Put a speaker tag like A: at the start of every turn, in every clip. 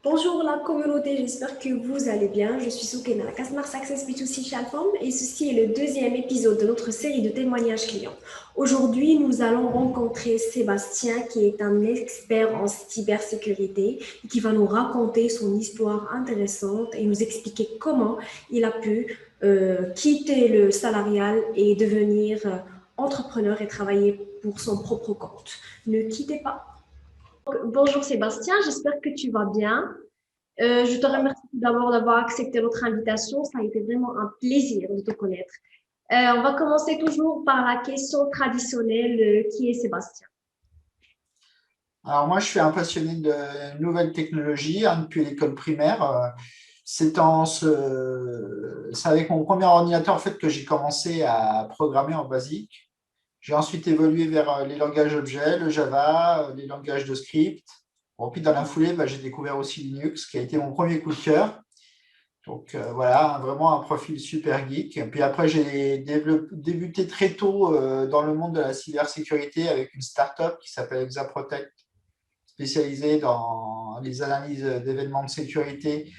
A: Bonjour la communauté, j'espère que vous allez bien. Je suis Soukena, la Customer Success B2C chez Alpham et ceci est le deuxième épisode de notre série de témoignages clients. Aujourd'hui, nous allons rencontrer Sébastien qui est un expert en cybersécurité et qui va nous raconter son histoire intéressante et nous expliquer comment il a pu quitter le salarial et devenir entrepreneur et travailler pour son propre compte. Ne quittez pas. Bonjour Sébastien, j'espère que tu vas bien. Je te remercie tout d'abord d'avoir accepté notre invitation. Ça a été vraiment un plaisir de te connaître. On va commencer toujours par la question traditionnelle, qui est Sébastien?
B: Alors moi, je suis un passionné de nouvelles technologies depuis l'école primaire. C'est avec mon premier ordinateur en fait, que j'ai commencé à programmer en basique. J'ai ensuite évolué vers les langages objets, le Java, les langages de script. Bon, puis dans la foulée, j'ai découvert aussi Linux, qui a été mon premier coup de cœur. Donc voilà, vraiment un profil super geek. Et puis après, j'ai débuté très tôt dans le monde de la cybersécurité avec une startup qui s'appelle Exaprotect, spécialisé dans les analyses d'événements de sécurité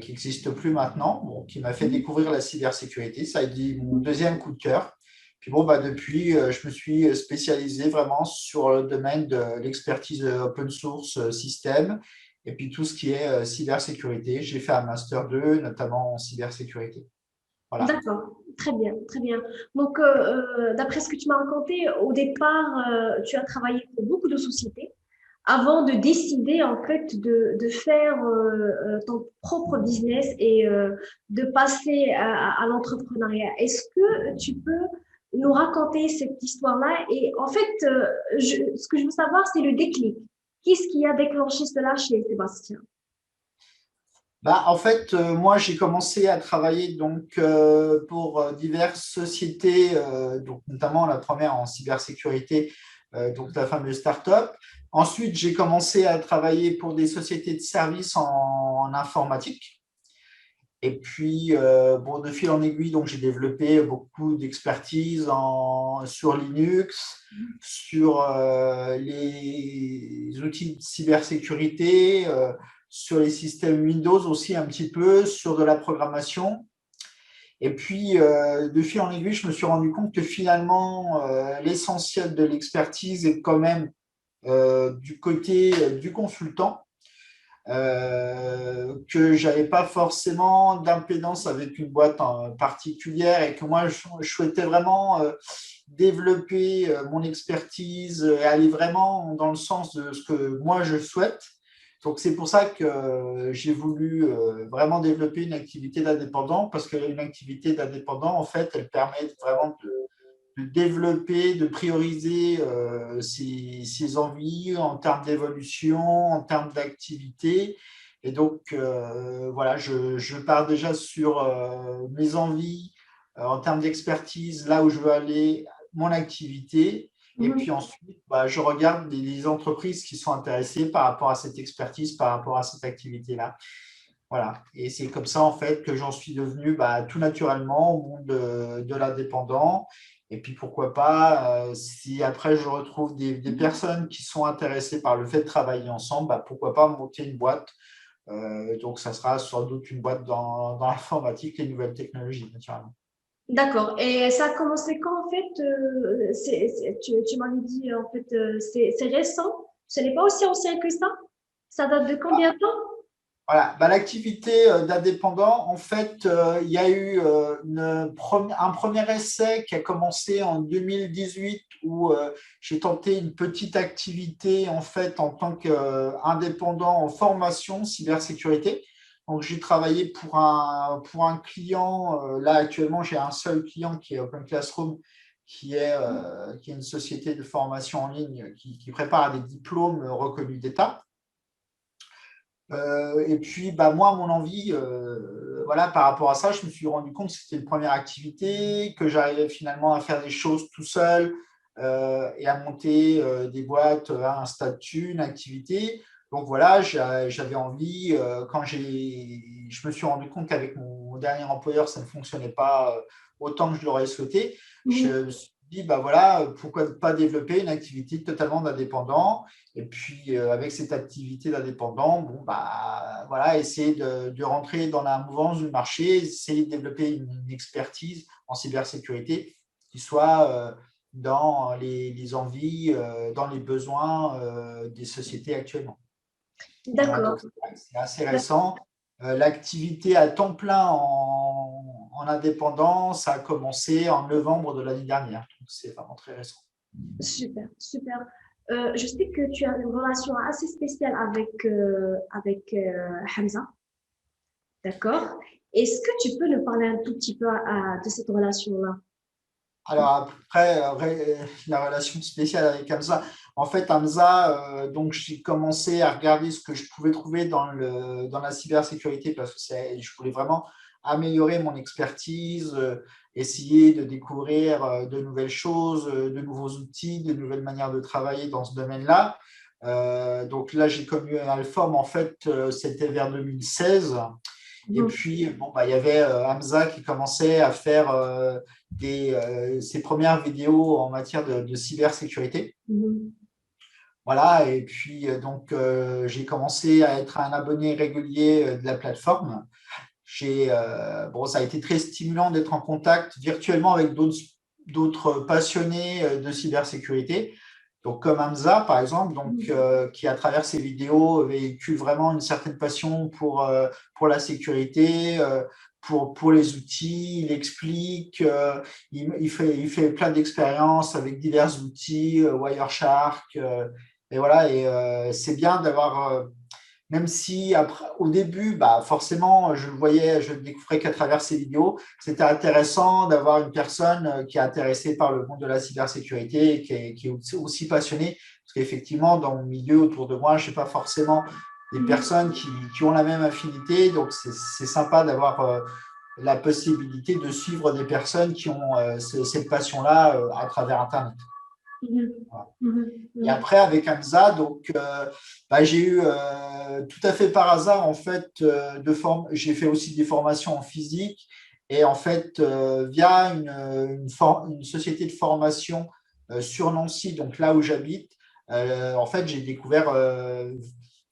B: qui n'existent plus maintenant, bon, qui m'a fait découvrir la cybersécurité. Ça a été mon deuxième coup de cœur. Puis bon, depuis, je me suis spécialisé vraiment sur le domaine de l'expertise open source système et puis tout ce qui est cybersécurité. J'ai fait un master 2, notamment en cybersécurité. Voilà.
A: D'accord, très bien, très bien. Donc, d'après ce que tu m'as raconté, au départ, tu as travaillé pour beaucoup de sociétés avant de décider en fait de faire ton propre business et de passer à l'entrepreneuriat. Est-ce que tu peux nous raconter cette histoire-là? Et en fait, ce que je veux savoir, c'est le déclic. Qu'est-ce qui a déclenché cela chez Sébastien?
B: En fait, moi, j'ai commencé à travailler donc, pour diverses sociétés, donc, notamment la première en cybersécurité, donc la fameuse start-up. Ensuite, j'ai commencé à travailler pour des sociétés de services en informatique. Et puis, bon, de fil en aiguille, donc, j'ai développé beaucoup d'expertise sur Linux, sur les outils de cybersécurité, sur les systèmes Windows aussi un petit peu, sur de la programmation. Et puis, de fil en aiguille, je me suis rendu compte que finalement, l'essentiel de l'expertise est quand même du côté du consultant, que j'avais pas forcément d'impédance avec une boîte en particulière et que moi, je souhaitais vraiment développer mon expertise et aller vraiment dans le sens de ce que moi, je souhaite. Donc, c'est pour ça que j'ai voulu vraiment développer une activité d'indépendant parce qu'une activité d'indépendant, en fait, elle permet vraiment de développer, de prioriser ses envies en termes d'évolution, en termes d'activité. Et donc, voilà, je pars déjà sur mes envies en termes d'expertise, là où je veux aller, mon activité. Et puis
A: Mhm.
B: ensuite, je regarde les entreprises qui sont intéressées par rapport à cette expertise, par rapport à cette activité-là. Voilà. Et c'est comme ça, en fait, que j'en suis devenu tout naturellement au monde de l'indépendant. Et puis, pourquoi pas, si après je retrouve des personnes qui sont intéressées par le fait de travailler ensemble, pourquoi pas monter une boîte. Donc, ça sera sans doute une boîte dans l'informatique, les nouvelles technologies, naturellement.
A: D'accord. Et ça a commencé quand en fait? Tu m'avais dit en fait c'est récent. Ce n'est pas aussi ancien que ça. Ça date de combien de temps?
B: Voilà, l'activité d'indépendant, en fait, il y a eu un premier essai qui a commencé en 2018 où j'ai tenté une petite activité en fait en tant qu'indépendant en formation cybersécurité. Donc, j'ai travaillé pour un client. Là, actuellement, j'ai un seul client qui est Open Classroom, qui est une société de formation en ligne qui prépare à des diplômes reconnus d'État. Et puis, moi, mon envie, voilà, par rapport à ça, je me suis rendu compte que c'était une première activité, que j'arrivais finalement à faire des choses tout seul et à monter des boîtes à un statut, une activité. Donc voilà, j'avais envie, je me suis rendu compte qu'avec mon dernier employeur, ça ne fonctionnait pas autant que je l'aurais souhaité. Je
A: Mhm.
B: dit, bah voilà, pourquoi ne pas développer une activité totalement d'indépendant. Et puis, avec cette activité d'indépendant, bon, bah, voilà, essayer de rentrer dans la mouvance du marché, essayer de développer une expertise en cybersécurité qui soit dans les envies, dans les besoins des sociétés actuellement. Voilà,
A: D'accord.
B: donc c'est assez récent. L'activité à temps plein en indépendant, ça a commencé en novembre de l'année dernière. Donc c'est vraiment très récent.
A: Super, super. Je sais que tu as une relation assez spéciale avec Hamza, d'accord? Est-ce que tu peux nous parler un tout petit peu de cette relation-là?
B: Alors après, la relation spéciale avec Hamza, en fait, Hamza, donc j'ai commencé à regarder ce que je pouvais trouver dans la cybersécurité parce que je voulais vraiment améliorer mon expertise, essayer de découvrir de nouvelles choses, de nouveaux outils, de nouvelles manières de travailler dans ce domaine-là. Donc là, j'ai connu Alform, en fait, c'était vers 2016. Et
A: Mhm,
B: puis, bon, bah, il y avait Hamza qui commençait à faire ses premières vidéos en matière de cybersécurité.
A: mhm,
B: Voilà, et puis donc j'ai commencé à être un abonné régulier de la plateforme. Bon, ça a été très stimulant d'être en contact virtuellement avec d'autres passionnés de cybersécurité. Donc, comme Hamza, par exemple, donc,
A: mhm,
B: qui, à travers ses vidéos, véhicule vraiment une certaine passion pour la sécurité, pour les outils. Il explique, il fait plein d'expériences avec divers outils, Wireshark. Et voilà, et c'est bien d'avoir même si après, au début, bah, forcément, je le découvrais qu'à travers ces vidéos. C'était intéressant d'avoir une personne qui est intéressée par le monde de la cybersécurité et qui est aussi passionnée. Parce qu'effectivement, dans le milieu autour de moi, je n'ai pas forcément des
A: mhm.
B: personnes qui ont la même affinité. Donc, c'est sympa d'avoir la possibilité de suivre des personnes qui ont cette passion-là à travers Internet.
A: Mhm,
B: Voilà.
A: mhm,
B: Et
A: mhm,
B: après, avec Hamza, donc, bah, j'ai eu tout à fait par hasard, en fait, j'ai fait aussi des formations en physique. Et en fait, via une société de formation sur Nancy, donc là où j'habite, en fait, j'ai découvert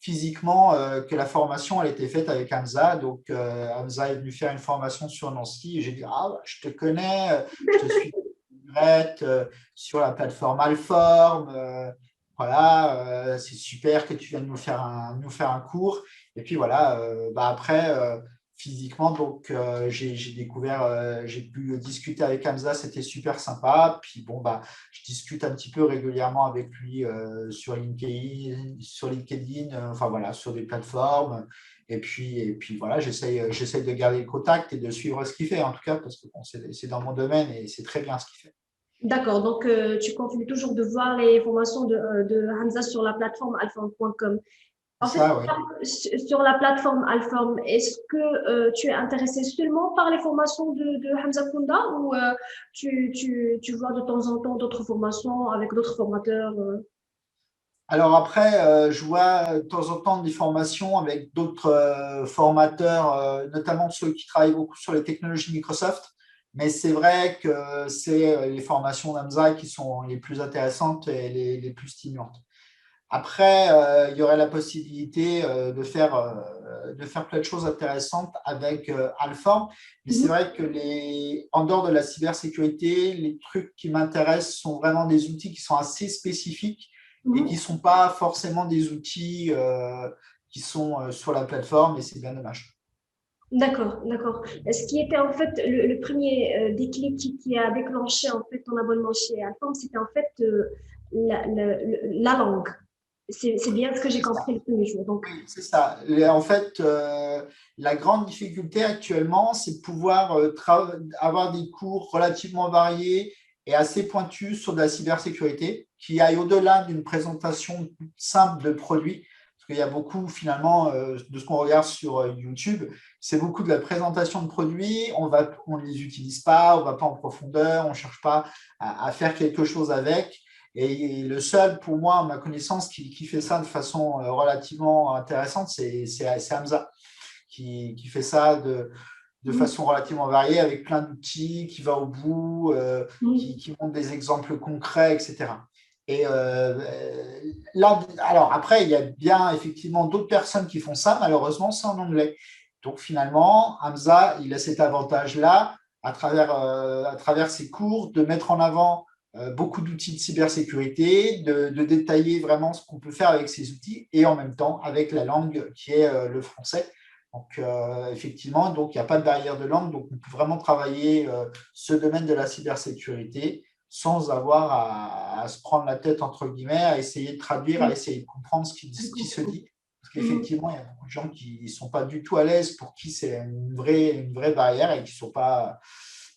B: physiquement que la formation, elle était faite avec Hamza. Donc, Hamza est venu faire une formation sur Nancy. Et j'ai dit, ah, je te connais, je te suis sur la plateforme Alform. Voilà, c'est super que tu viennes nous faire un cours. Et puis voilà, bah après, physiquement, donc j'ai découvert, j'ai pu discuter avec Hamza, c'était super sympa. Puis bon, bah, je discute un petit peu régulièrement avec lui sur LinkedIn, enfin voilà, sur des plateformes. Et puis voilà, j'essaye de garder le contact et de suivre ce qu'il fait, en tout cas, parce que bon, c'est dans mon domaine et c'est très bien ce qu'il fait.
A: D'accord, donc tu continues toujours de voir les formations de Hamza sur la plateforme alform.com.
B: C'est
A: En fait,
B: ça, oui.
A: sur la plateforme Alform, est-ce que tu es intéressé seulement par les formations de Hamza Kounda ou tu vois de temps en temps d'autres formations avec d'autres formateurs
B: Alors après, je vois de temps en temps des formations avec d'autres formateurs, notamment ceux qui travaillent beaucoup sur les technologies Microsoft. Mais c'est vrai que c'est les formations d'Amza qui sont les plus intéressantes et les plus stimulantes. Après, il y aurait la possibilité de faire plein de choses intéressantes avec Alform. Mais c'est
A: Mhm,
B: vrai que en dehors de la cybersécurité, les trucs qui m'intéressent sont vraiment des outils qui sont assez spécifiques et qui ne
A: mhm.
B: sont pas forcément des outils qui sont sur la plateforme, et c'est bien dommage.
A: D'accord, d'accord. Ce qui était en fait le premier déclic qui a déclenché en fait ton abonnement chez Alform, c'était en fait la langue. C'est bien ce que j'ai
B: C'est ça.
A: compris le premier jour. Donc,
B: Oui, c'est ça. En fait, la grande difficulté actuellement, c'est de pouvoir avoir des cours relativement variés et assez pointus sur de la cybersécurité qui aillent au-delà d'une présentation simple de produits. Parce qu'il y a beaucoup, finalement, de ce qu'on regarde sur YouTube, c'est beaucoup de la présentation de produits. On ne les utilise pas, on ne va pas en profondeur, on ne cherche pas à faire quelque chose avec. Et le seul, pour moi, à ma connaissance, qui fait ça de façon relativement intéressante, c'est Hamza, qui fait ça de façon relativement variée, avec plein d'outils, qui va au bout,
A: Mhm.
B: qui montre des exemples concrets, etc. Et là, alors après, il y a bien effectivement d'autres personnes qui font ça, malheureusement, c'est en anglais. Donc finalement, Hamza, il a cet avantage-là, à travers ses cours, de mettre en avant beaucoup d'outils de cybersécurité, de détailler vraiment ce qu'on peut faire avec ces outils et en même temps avec la langue qui est le français. Donc, effectivement, donc, il n'y a pas de barrière de langue, donc on peut vraiment travailler ce domaine de la cybersécurité sans avoir à se prendre la tête, entre guillemets, à essayer de traduire, à
A: Oui,
B: essayer de comprendre
A: je
B: ce qui se
A: comprends.
B: dit. Parce
A: Mhm.
B: qu'effectivement, il y a beaucoup de gens qui ne sont pas du tout à l'aise, pour qui c'est une vraie barrière et qui ne sont pas.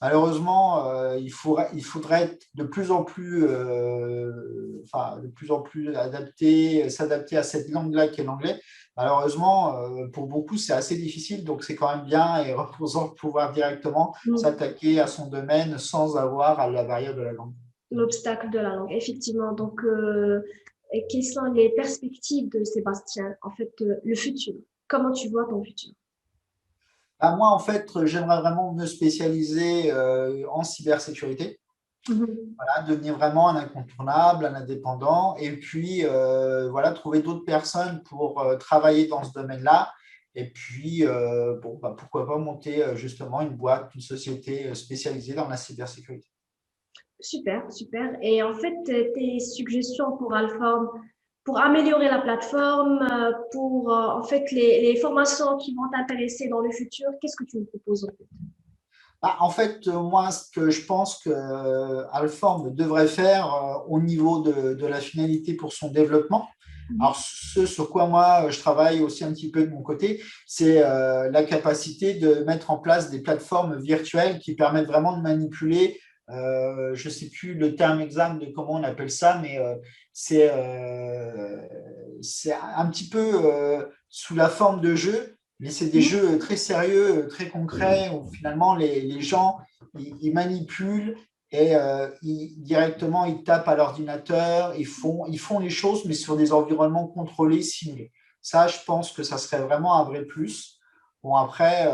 B: Malheureusement, il faudrait être de plus en plus s'adapter à cette langue-là qui est l'anglais. Malheureusement, pour beaucoup, c'est assez difficile, donc c'est quand même bien et reposant de pouvoir directement
A: Mhm.
B: s'attaquer à son domaine sans avoir à la barrière de la langue.
A: L'obstacle de la langue, effectivement. Donc, et quelles sont les perspectives de Sébastien, en fait, le futur? Comment tu vois ton futur?
B: Bah, moi, en fait, j'aimerais vraiment me spécialiser en cybersécurité.
A: Mhm.
B: Voilà, devenir vraiment un incontournable, un indépendant, et puis voilà, trouver d'autres personnes pour travailler dans ce domaine-là. Et puis, bon, bah, pourquoi pas monter justement une boîte, une société spécialisée dans la cybersécurité.
A: Super, super. Et en fait, tes suggestions pour Alform, pour améliorer la plateforme, pour en fait les formations qui vont t'intéresser dans le futur, qu'est-ce que tu me proposes en fait?
B: Bah, en fait, moi, ce que je pense que Alform devrait faire au niveau de la finalité pour son développement, alors
A: Mhm.
B: ce sur quoi moi je travaille aussi un petit peu de mon côté, c'est la capacité de mettre en place des plateformes virtuelles qui permettent vraiment de manipuler, je ne sais plus le terme exact de comment on appelle ça, mais c'est un petit peu sous la forme de jeu, mais c'est des
A: Mhm.
B: jeux très sérieux, très concrets, où finalement les gens, ils manipulent et directement, ils tapent à l'ordinateur, ils font les choses, mais sur des environnements contrôlés, simulés. Ça, je pense que ça serait vraiment un vrai plus. Bon, après,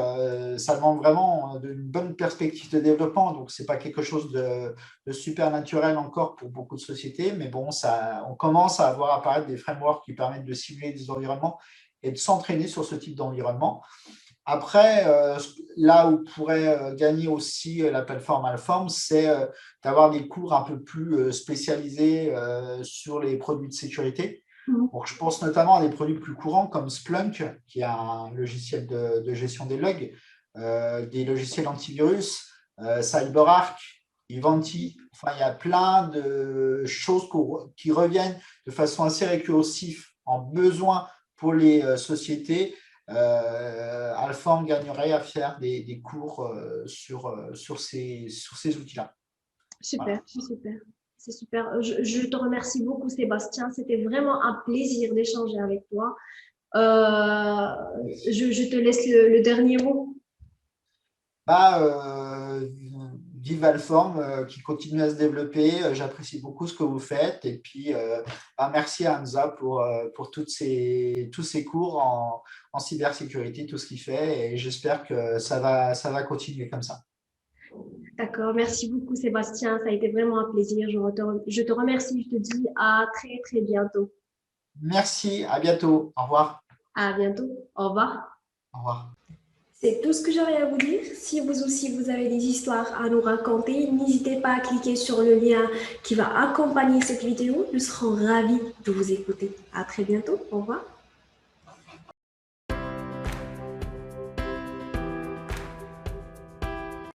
B: ça demande vraiment une bonne perspective de développement, donc ce n'est pas quelque chose de super naturel encore pour beaucoup de sociétés, mais bon, on commence à avoir apparaître des frameworks qui permettent de simuler des environnements et de s'entraîner sur ce type d'environnement. Après, là où pourrait gagner aussi la plateforme Alform, c'est d'avoir des cours un peu plus spécialisés sur les produits de sécurité.
A: Mhm.
B: Donc, je pense notamment à des produits plus courants comme Splunk, qui est un logiciel de gestion des logs, des logiciels antivirus, CyberArk, Ivanti. Enfin, il y a plein de choses qui reviennent de façon assez récursive en besoin pour les sociétés. Alform gagnerait à faire des cours sur ces outils-là.
A: Super,
B: Voilà.
A: c'est super. C'est super. Je te remercie beaucoup, Sébastien. C'était vraiment un plaisir d'échanger avec toi. Je te laisse le dernier mot.
B: Bah, vive Alform qui continue à se développer. J'apprécie beaucoup ce que vous faites. Et puis, bah, merci à Hamza pour tous ces cours en cybersécurité, tout ce qu'il fait. Et j'espère que ça va continuer comme ça.
A: D'accord. Merci beaucoup, Sébastien. Ça a été vraiment un plaisir. Je te remercie. Je te dis à très, très bientôt.
B: Merci, à bientôt. Au revoir.
A: À bientôt. Au revoir.
B: Au revoir.
A: C'est tout ce que j'avais à vous dire. Si vous aussi vous avez des histoires à nous raconter, n'hésitez pas à cliquer sur le lien qui va accompagner cette vidéo. Nous serons ravis de vous écouter. À très bientôt. Au revoir.